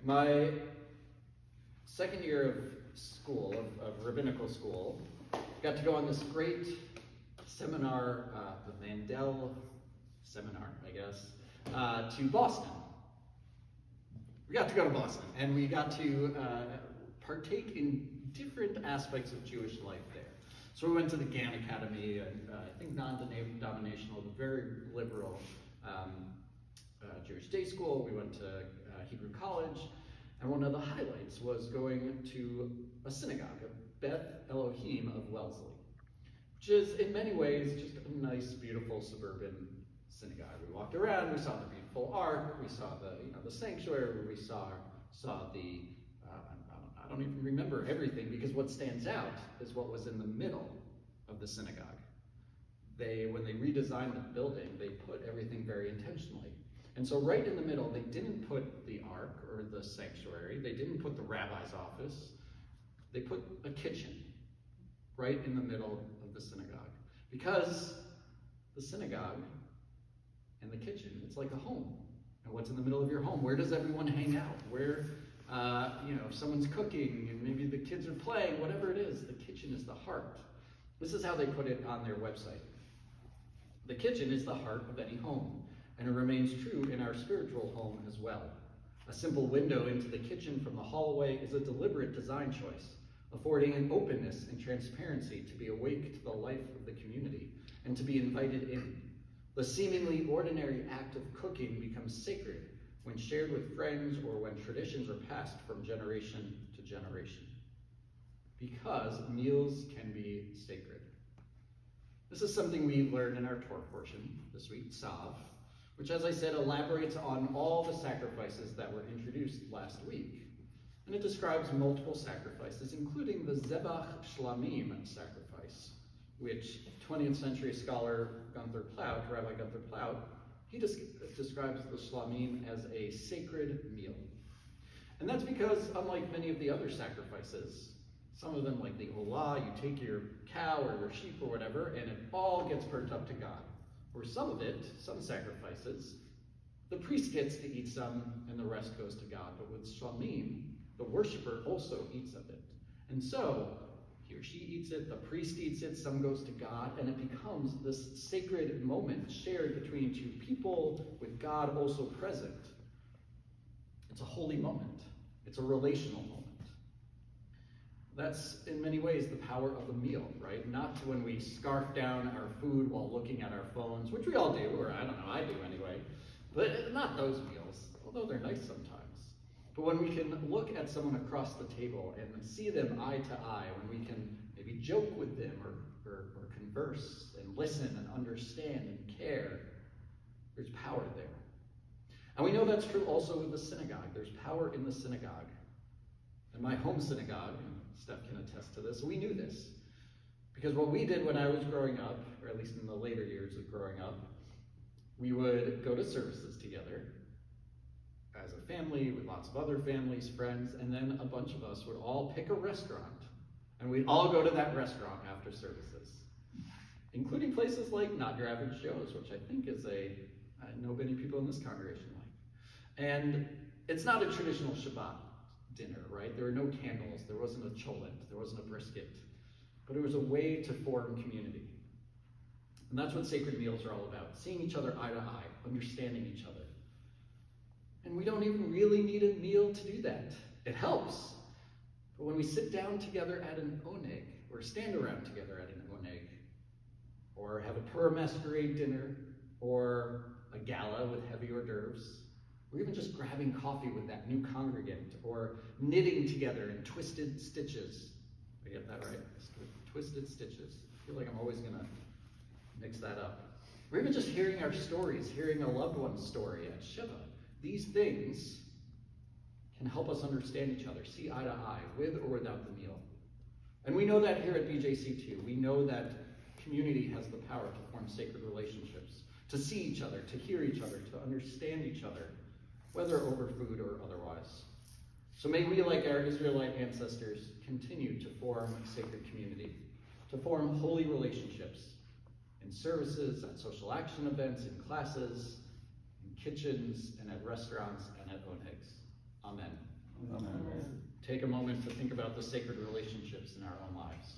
My second year of school, of rabbinical school, got to go on this great seminar, the Mandel seminar, I guess, to Boston. We got to go to Boston, and we got to partake in different aspects of Jewish life there. So we went to the Gann Academy, I think non-denominational, but very liberal Jewish day school. We went to Hebrew college, and one of the highlights was going to a synagogue, a Beth Elohim of Wellesley, which is in many ways just a nice, beautiful suburban synagogue. We walked around, we saw the beautiful ark, we saw the sanctuary, we saw the I don't even remember everything, because what stands out is what was in the middle of the synagogue. When they redesigned the building, they put everything very intentionally. And so right in the middle, they didn't put the ark or the sanctuary, they didn't put the rabbi's office, they put a kitchen right in the middle of the synagogue. Because the synagogue and the kitchen, it's like a home. And what's in the middle of your home? Where does everyone hang out? Where, if someone's cooking and maybe the kids are playing, whatever it is, the kitchen is the heart. This is how they put it on their website. The kitchen is the heart of any home, and it remains true in our spiritual home as well. A simple window into the kitchen from the hallway is a deliberate design choice, affording an openness and transparency to be awake to the life of the community and to be invited in. The seemingly ordinary act of cooking becomes sacred when shared with friends or when traditions are passed from generation to generation, because meals can be sacred. This is something we learned in our Torah portion this week, Sav, which, as I said, elaborates on all the sacrifices that were introduced last week. And it describes multiple sacrifices, including the Zebach Shlamim sacrifice, which 20th century scholar Rabbi Gunther Plaut, he describes the Shlamim as a sacred meal. And that's because, unlike many of the other sacrifices, some of them, like the Olah, you take your cow or your sheep or whatever, and it all gets burnt up to God. Or some of it, some sacrifices, the priest gets to eat some and the rest goes to God. But with Shlamim, the worshiper also eats of it. And so, he or she eats it, the priest eats it, some goes to God, and it becomes this sacred moment shared between two people with God also present. It's a holy moment. It's a relational moment. That's, in many ways, the power of a meal, right? Not when we scarf down our food while looking at our phones, which we all do, or I don't know, I do anyway, but not those meals, although they're nice sometimes. But when we can look at someone across the table and see them eye to eye, when we can maybe joke with them or converse and listen and understand and care, there's power there. And we know that's true also with the synagogue. There's power in the synagogue. In my home synagogue, and Steph can attest to this, we knew this. Because what we did when I was growing up, or at least in the later years of growing up, we would go to services together as a family with lots of other families, friends, and then a bunch of us would all pick a restaurant, and we'd all go to that restaurant after services, including places like Not Your Average Joe's, which I think is I know many people in this congregation like. And it's not a traditional Shabbat dinner, right? There were no candles, there wasn't a cholent, there wasn't a brisket, but it was a way to form community. And that's what sacred meals are all about, seeing each other eye to eye, understanding each other. And we don't even really need a meal to do that. It helps. But when we sit down together at an oneg, or stand around together at an oneg, or have a Purim masquerade dinner, or a gala with heavy hors d'oeuvres, or even just grabbing coffee with that new congregant, or knitting together in twisted stitches. I get that right? Twisted stitches. I feel like I'm always going to mix that up. Or even just hearing our stories, hearing a loved one's story at Shiva. These things can help us understand each other, see eye to eye, with or without the meal. And we know that here at BJC too. We know that community has the power to form sacred relationships, to see each other, to hear each other, to understand each other, whether over food or otherwise. So may we, like our Israelite ancestors, continue to form a sacred community, to form holy relationships in services, at social action events, in classes, in kitchens, and at restaurants, and at onegs. Amen. take a moment to think about the sacred relationships in our own lives.